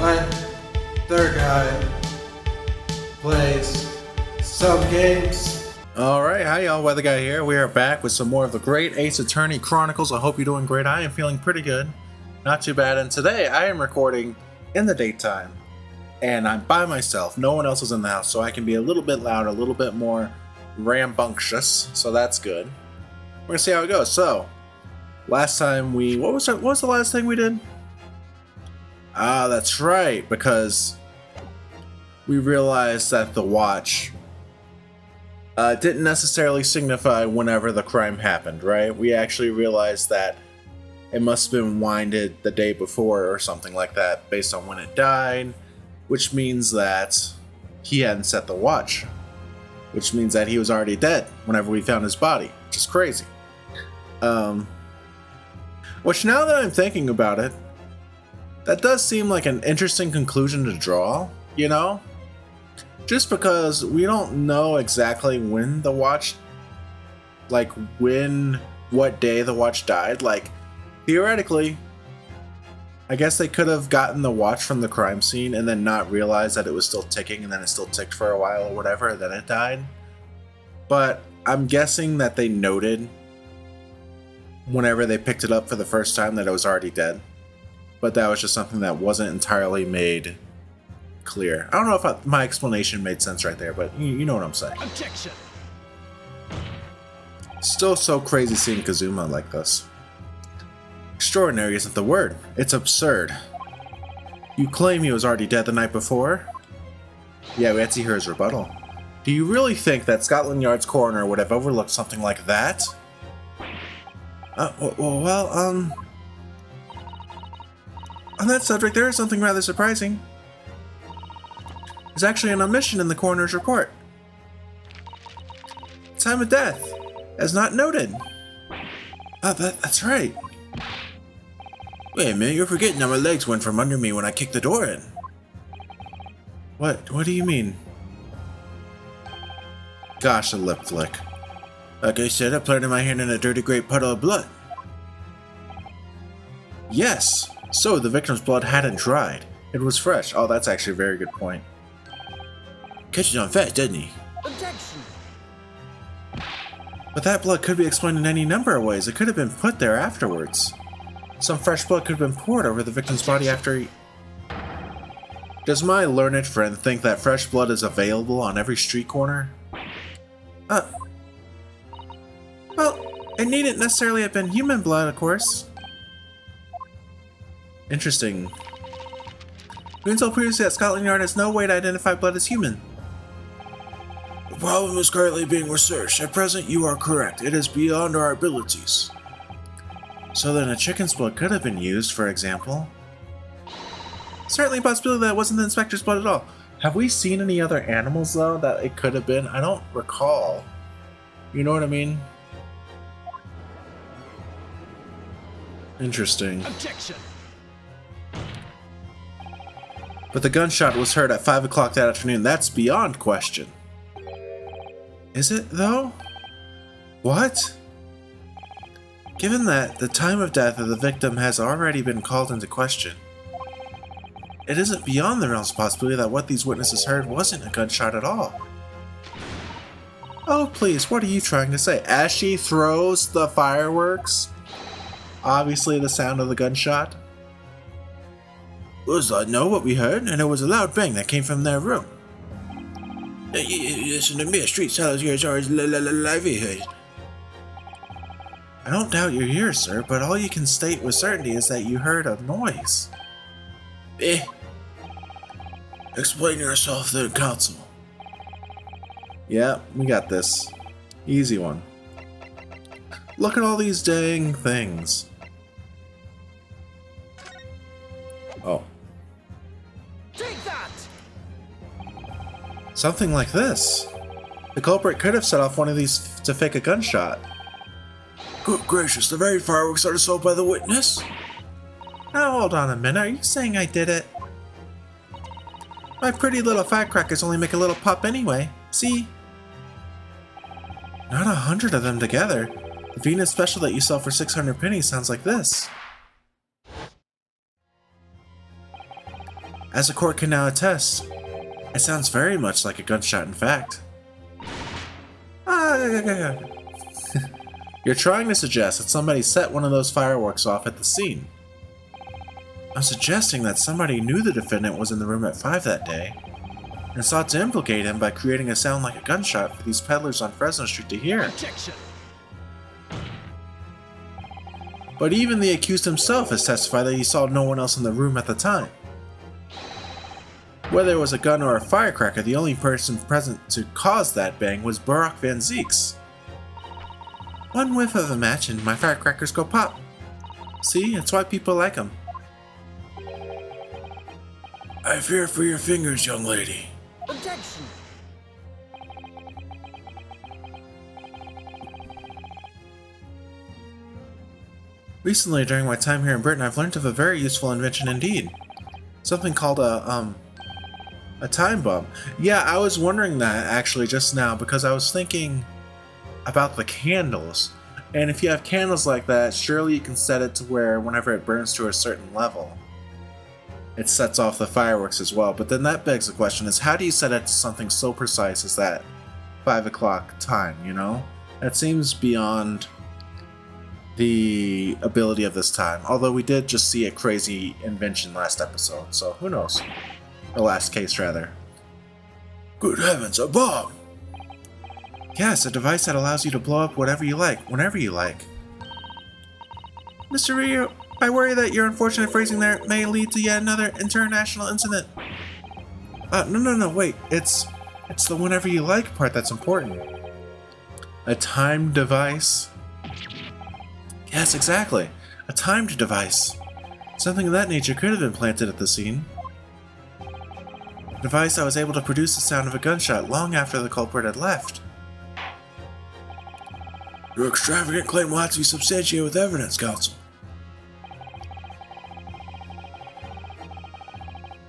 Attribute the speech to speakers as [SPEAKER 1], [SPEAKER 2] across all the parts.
[SPEAKER 1] when their guy plays some games.
[SPEAKER 2] Alright, hi y'all, Weather Guy here. We are back with some more of the great Ace Attorney Chronicles. I hope you're doing great. I am feeling pretty good. Not too bad. And today I am recording in the daytime. And I'm by myself. No one else is in the house, so I can be a little bit louder, a little bit more rambunctious. So that's good. We're gonna see how it goes. So, last time what was the last thing we did? Ah, that's right, because we realized that the watch didn't necessarily signify whenever the crime happened, right? We actually realized that it must have been winded the day before or something like that based on when it died, which means that he hadn't set the watch, which means that he was already dead whenever we found his body, which is crazy. Which, now that I'm thinking about it, that does seem like an interesting conclusion to draw, you know? Just because we don't know exactly when the watch, what day the watch died. Like, theoretically, I guess they could have gotten the watch from the crime scene and then not realized that it was still ticking, and then it still ticked for a while or whatever, and then it died. But I'm guessing that they noted whenever they picked it up for the first time that it was already dead. But that was just something that wasn't entirely made clear. I don't know if my explanation made sense right there, but you know what I'm saying.
[SPEAKER 3] Objection.
[SPEAKER 2] Still so crazy seeing Kazuma like this. Extraordinary isn't the word. It's absurd. You claim he was already dead the night before? Yeah, we had to hear his rebuttal. Do you really think that Scotland Yard's coroner would have overlooked something like that? On that subject, there is something rather surprising. There's actually an omission in the coroner's report. Time of death, as not noted. Oh, that's right. Wait a minute, you're forgetting how my legs went from under me when I kicked the door in. What do you mean? Gosh, a lip flick. Like I said, I planted my hand in a dirty great puddle of blood. Yes, so the victim's blood hadn't dried. It was fresh. Oh, that's actually a very good point. Catches on fast, didn't he?
[SPEAKER 3] Objection.
[SPEAKER 2] But that blood could be explained in any number of ways. It could have been put there afterwards. Some fresh blood could have been poured over the victim's body after he... Does my learned friend think that fresh blood is available on every street corner? Well, it needn't necessarily have been human blood, of course. Interesting. We've been told previously that Scotland Yard has no way to identify blood as human. The problem is currently being researched. At present, you are correct. It is beyond our abilities. So then a chicken's blood could have been used, for example. Certainly a possibility that it wasn't the inspector's blood at all. Have we seen any other animals, though, that it could have been? I don't recall. You know what I mean? Interesting.
[SPEAKER 3] Objection.
[SPEAKER 2] But the gunshot was heard at 5 o'clock that afternoon. That's beyond question. Is it, though? What? Given that the time of death of the victim has already been called into question, it isn't beyond the realms of possibility that what these witnesses heard wasn't a gunshot at all. Oh, please, what are you trying to say? As she throws the fireworks, obviously the sound of the gunshot. Was I know what we heard, and it was a loud bang that came from their room. Listen to me, street sellers here are his livelihood. I don't doubt your ears, sir, but all you can state with certainty is that you heard a noise. Explain yourself to the council. Yeah, we got this. Easy one. Look at all these dang things. Oh.
[SPEAKER 3] Take that!
[SPEAKER 2] Something like this. The culprit could have set off one of these to fake a gunshot. Good gracious, the very fireworks are sold by the witness? Now hold on a minute, are you saying I did it? My pretty little firecrackers only make a little pop anyway. See? Not 100 of them together. The Venus special that you sell for 600 pennies sounds like this. As the court can now attest, it sounds very much like a gunshot, in fact. You're trying to suggest that somebody set one of those fireworks off at the scene. I'm suggesting that somebody knew the defendant was in the room at 5 that day and sought to implicate him by creating a sound like a gunshot for these peddlers on Fresno Street to hear.
[SPEAKER 3] Objection.
[SPEAKER 2] But even the accused himself has testified that he saw no one else in the room at the time. Whether it was a gun or a firecracker, the only person present to cause that bang was Barack Van Zeeks. One whiff of a match and my firecrackers go pop. See, it's why people like them. I fear for your fingers, young lady.
[SPEAKER 3] Objection.
[SPEAKER 2] Recently, during my time here in Britain, I've learned of a very useful invention indeed. Something called a time bomb. Yeah, I was wondering that actually just now because I was thinking about the candles. And if you have candles like that, surely you can set it to where whenever it burns to a certain level, it sets off the fireworks as well. But then that begs the question is, how do you set it to something so precise as that 5 o'clock time, you know? That seems beyond the ability of this time. Although we did just see a crazy invention last episode, so who knows? The last case, rather. Good heavens, a bomb! Yes, a device that allows you to blow up whatever you like, whenever you like. Mr. Ryu, I worry that your unfortunate phrasing there may lead to yet another international incident. No, wait. It's the whenever you like part that's important. A timed device? Yes, exactly. A timed device. Something of that nature could have been planted at the scene. A device that was able to produce the sound of a gunshot long after the culprit had left. Your extravagant claim will have to be substantiated with evidence, counsel.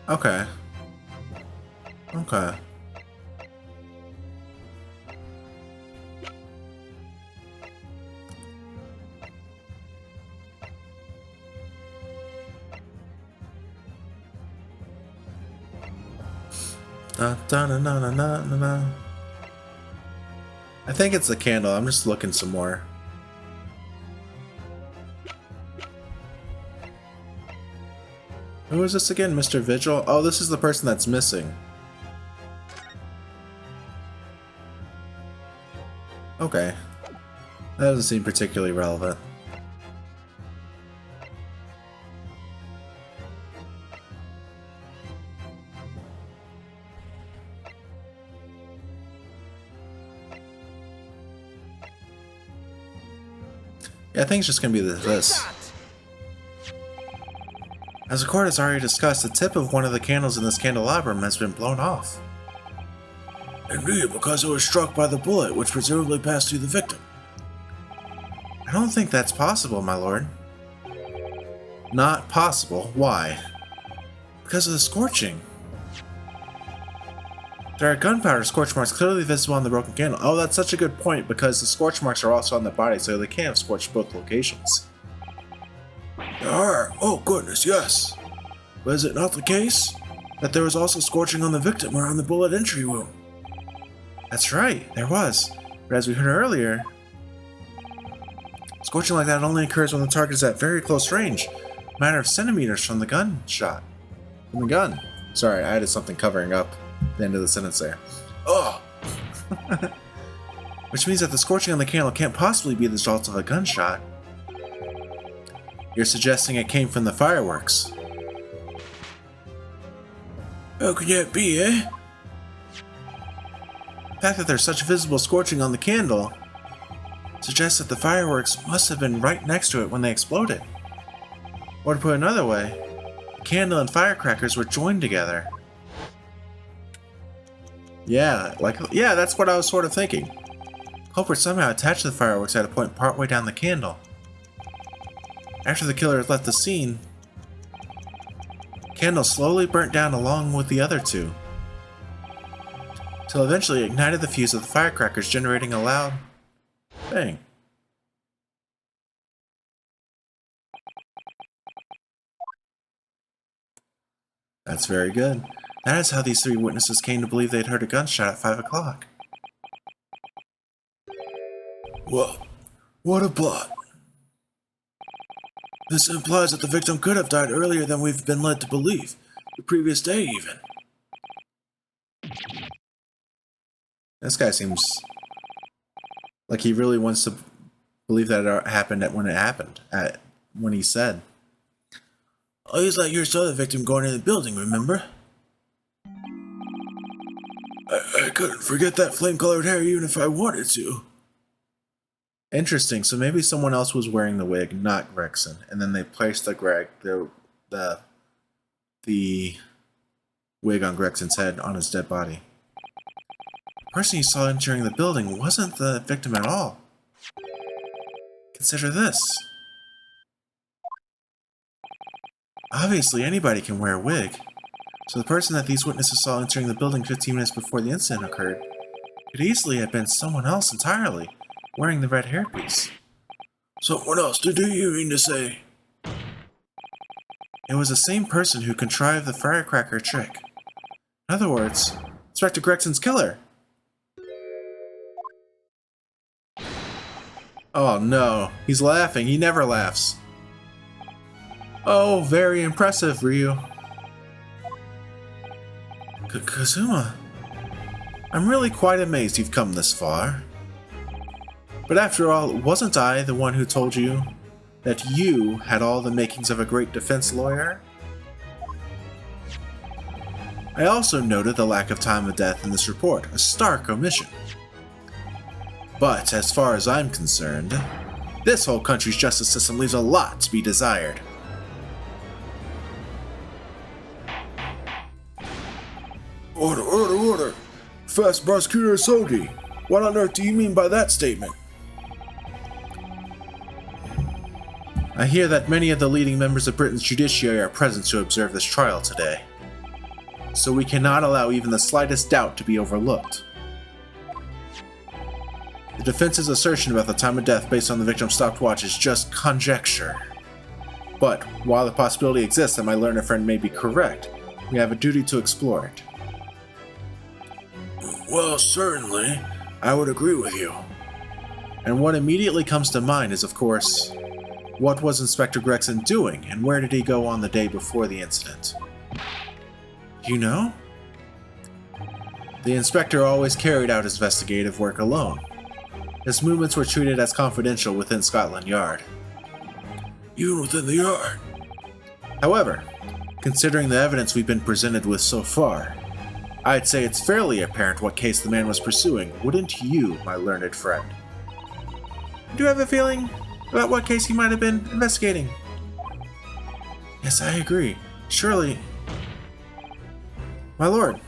[SPEAKER 2] Okay. I think it's the candle. I'm just looking some more. Who is this again? Mr. Vigil? Oh, this is the person that's missing. Okay. That doesn't seem particularly relevant. Yeah, I think it's just gonna be this. As the court has already discussed, the tip of one of the candles in this candelabrum has been blown off. Indeed, because it was struck by the bullet, which presumably passed through the victim. I don't think that's possible, my lord. Not possible? Why? Because of the scorching. There are gunpowder scorch marks clearly visible on the broken candle. Oh, that's such a good point, because the scorch marks are also on the body, so they can't have scorched both locations. There are. Oh, goodness, yes. But is it not the case that there was also scorching on the victim around the bullet entry wound? That's right, there was. But as we heard earlier, scorching like that only occurs when the target is at very close range, a matter of centimeters from the gunshot. From the gun. Sorry, I added something covering up the end of the sentence there. Oh! Which means that the scorching on the candle can't possibly be the result of a gunshot. You're suggesting it came from the fireworks. How could that be, eh? The fact that there's such visible scorching on the candle suggests that the fireworks must have been right next to it when they exploded. Or to put another way, the candle and firecrackers were joined together. Yeah, that's what I was sort of thinking. Culprit somehow attached the fireworks at a point partway down the candle. After the killer had left the scene, the candle slowly burnt down along with the other two, till eventually it ignited the fuse of the firecrackers, generating a loud bang. That's very good. That is how these three witnesses came to believe they'd heard a gunshot at 5 o'clock. Well, what a plot. This implies that the victim could have died earlier than we've been led to believe. The previous day, even. This guy seems like he really wants to believe that it happened when it happened, when he said. I always like you saw the victim going in the building, remember? I couldn't forget that flame-colored hair even if I wanted to. Interesting, so maybe someone else was wearing the wig, not Gregson, and then they placed the wig on Gregson's head on his dead body. The person you saw entering the building wasn't the victim at all. Consider this. Obviously, anybody can wear a wig, so the person that these witnesses saw entering the building 15 minutes before the incident occurred could easily have been someone else entirely, wearing the red hairpiece. Someone else, do you mean to say? It was the same person who contrived the firecracker trick. In other words, Inspector Gregson's killer. Oh no, he's laughing. He never laughs. Oh, very impressive, Ryu. Kazuma, I'm really quite amazed you've come this far. But after all, wasn't I the one who told you that you had all the makings of a great defense lawyer? I also noted the lack of time of death in this report, a stark omission. But as far as I'm concerned, this whole country's justice system leaves a lot to be desired. Order, order, order! Fast Prosecutor Sogi, what on earth do you mean by that statement? I hear that many of the leading members of Britain's judiciary are present to observe this trial today. So we cannot allow even the slightest doubt to be overlooked. The defense's assertion about the time of death based on the victim's stopwatch is just conjecture. But while the possibility exists that my learned friend may be correct, we have a duty to explore it. Well, certainly, I would agree with you. And what immediately comes to mind is, of course, what was Inspector Gregson doing, and where did he go on the day before the incident? You know? The inspector always carried out his investigative work alone. His movements were treated as confidential within Scotland Yard. Even within the Yard? However, considering the evidence we've been presented with so far, I'd say it's fairly apparent what case the man was pursuing, wouldn't you, my learned friend? Do you have a feeling about what case he might have been investigating? Yes, I agree. Surely... My lord,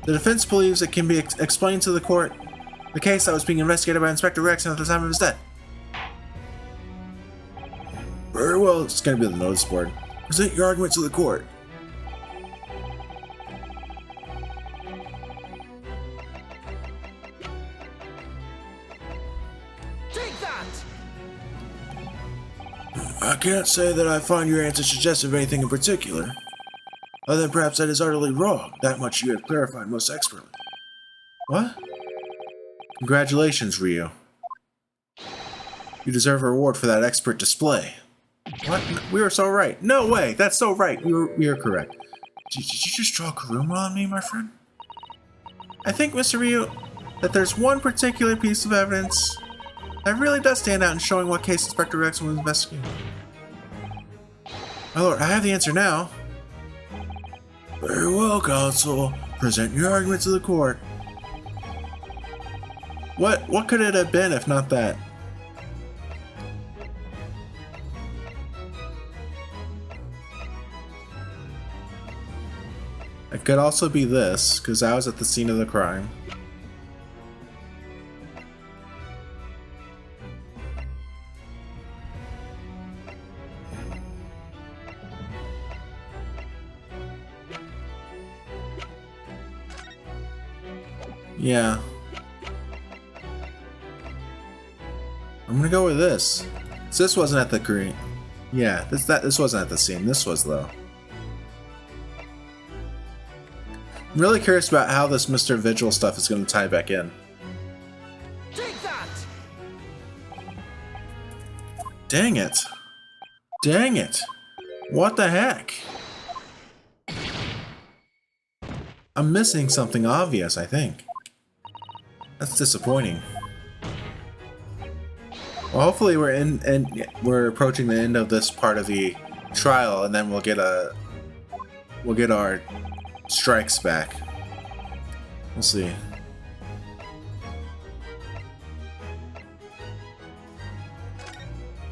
[SPEAKER 2] the defense believes it can be explained to the court the case that was being investigated by Inspector Gregson at the time of his death. Very well, it's going to be the notice board. Present your argument to the court.
[SPEAKER 3] Take that!
[SPEAKER 2] I can't say that I find your answer suggestive of anything in particular. Other than perhaps that is utterly wrong. That much you have clarified most expertly. What? Congratulations, Ryu. You deserve a reward for that expert display. What? We were so right. No way! That's so right. We were correct. Did you just draw Kuruma on me, my friend? I think, Mr. Ryu, that there's one particular piece of evidence that really does stand out in showing what case Inspector Gregson was investigating. My lord, I have the answer now. Very well, counsel. Present your argument to the court. What could it have been if not that? It could also be this, because I was at the scene of the crime. Yeah. I'm gonna go with this. So this wasn't at the green. Yeah, this wasn't at the scene. This was though. I'm really curious about how this Mr. Vigil stuff is going to tie back in.
[SPEAKER 3] Take that!
[SPEAKER 2] Dang it. Dang it. What the heck? I'm missing something obvious, I think. That's disappointing. Well, hopefully we're approaching the end of this part of the trial, and then we'll get our strikes back. We'll see.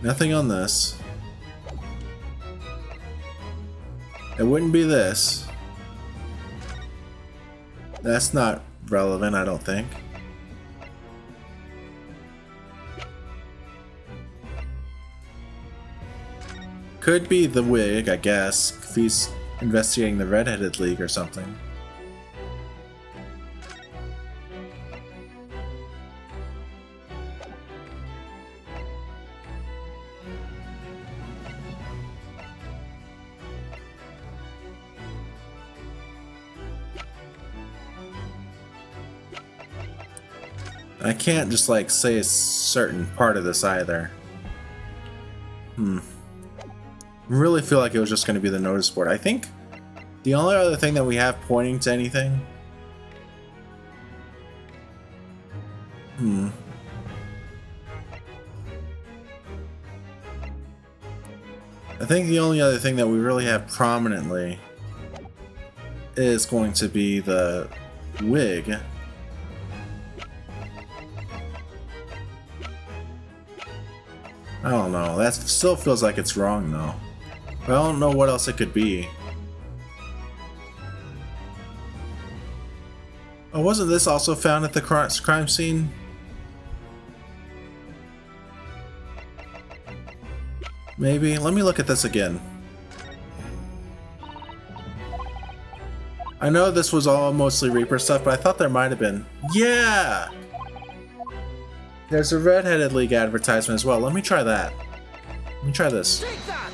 [SPEAKER 2] Nothing on this. It wouldn't be this. That's not relevant, I don't think. Could be the wig, I guess, if he's investigating the Red-Headed League or something. I can't just like say a certain part of this either. I really feel like it was just going to be the notice board. I think the only other thing that we have pointing to anything. I think the only other thing that we really have prominently is going to be the wig. I don't know. That still feels like it's wrong, though. But I don't know what else it could be. Oh, wasn't this also found at the crime scene? Maybe. Let me look at this again. I know this was all mostly Reaper stuff, but I thought there might have been. Yeah! There's a Red-Headed League advertisement as well. Let me try that. Let me try this.
[SPEAKER 3] Take that!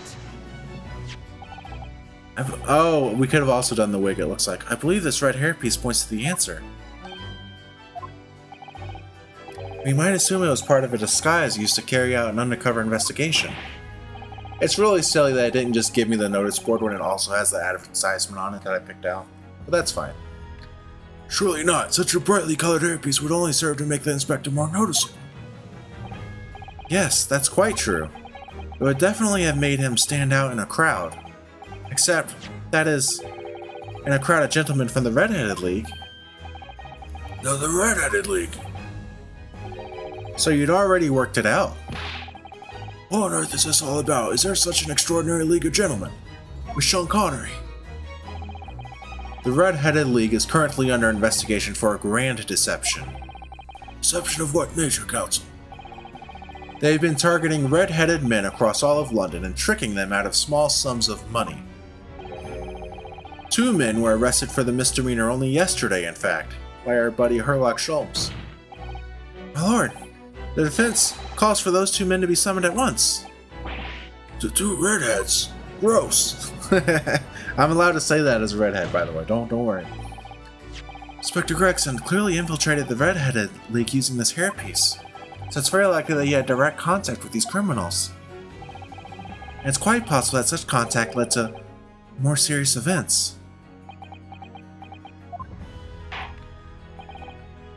[SPEAKER 2] Oh, we could have also done the wig, it looks like. I believe this red hairpiece points to the answer. We might assume it was part of a disguise used to carry out an undercover investigation. It's really silly that it didn't just give me the notice board when it also has the advertisement on it that I picked out. But that's fine. Surely not. Such a brightly colored hairpiece would only serve to make the inspector more noticeable. Yes, that's quite true. It would definitely have made him stand out in a crowd. Except, that is, in a crowd of gentlemen from the Red-Headed League. No, the Red-Headed League. So you'd already worked it out. What on earth is this all about? Is there such an extraordinary league of gentlemen? With Sean Connery. The Red-Headed League is currently under investigation for a grand deception. Deception of what nature, Counsel? They've been targeting red-headed men across all of London and tricking them out of small sums of money. 2 men were arrested for the misdemeanor only yesterday, in fact, by our buddy Herlock Sholmes. My lord, the defense calls for those 2 men to be summoned at once. The 2 redheads? Gross. I'm allowed to say that as a redhead, by the way. Don't worry. Inspector Gregson clearly infiltrated the Red-Headed League using this hairpiece, so it's very likely that he had direct contact with these criminals. And it's quite possible that such contact led to more serious events.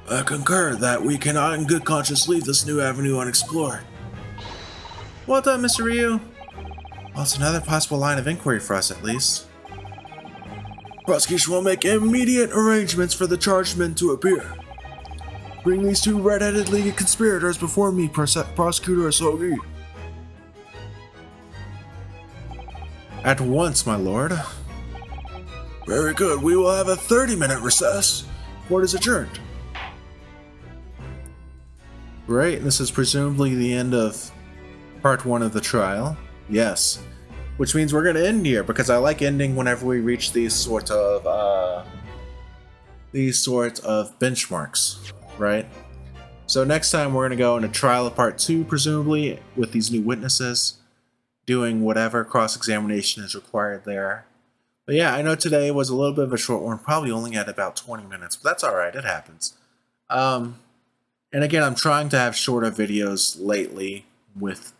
[SPEAKER 2] I concur that we cannot in good conscience leave this new avenue unexplored. Well done, Mr. Ryu. Well, it's another possible line of inquiry for us, at least. Prosecution will make immediate arrangements for the charged men to appear. Bring these 2 Red-Headed League conspirators before me, Prosecutor Asogi. At once, my lord. Very good. We will have a 30-minute recess. Court is adjourned. Right, this is presumably the end of part 1 of the trial. Yes. Which means we're going to end here, because I like ending whenever we reach these sort of benchmarks, right? So next time we're going to go into trial of part 2, presumably, with these new witnesses, doing whatever cross-examination is required there. But yeah, I know today was a little bit of a short one, probably only at about 20 minutes, but that's all right. It happens. And again, I'm trying to have shorter videos lately with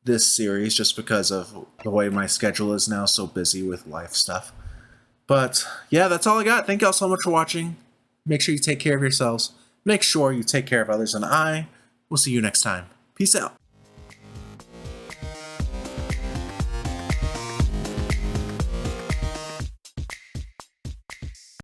[SPEAKER 2] this series just because of the way my schedule is now, so busy with life stuff. But yeah, that's all I got. Thank y'all so much for watching. Make sure you take care of yourselves. Make sure you take care of others, and I will see you next time. Peace out.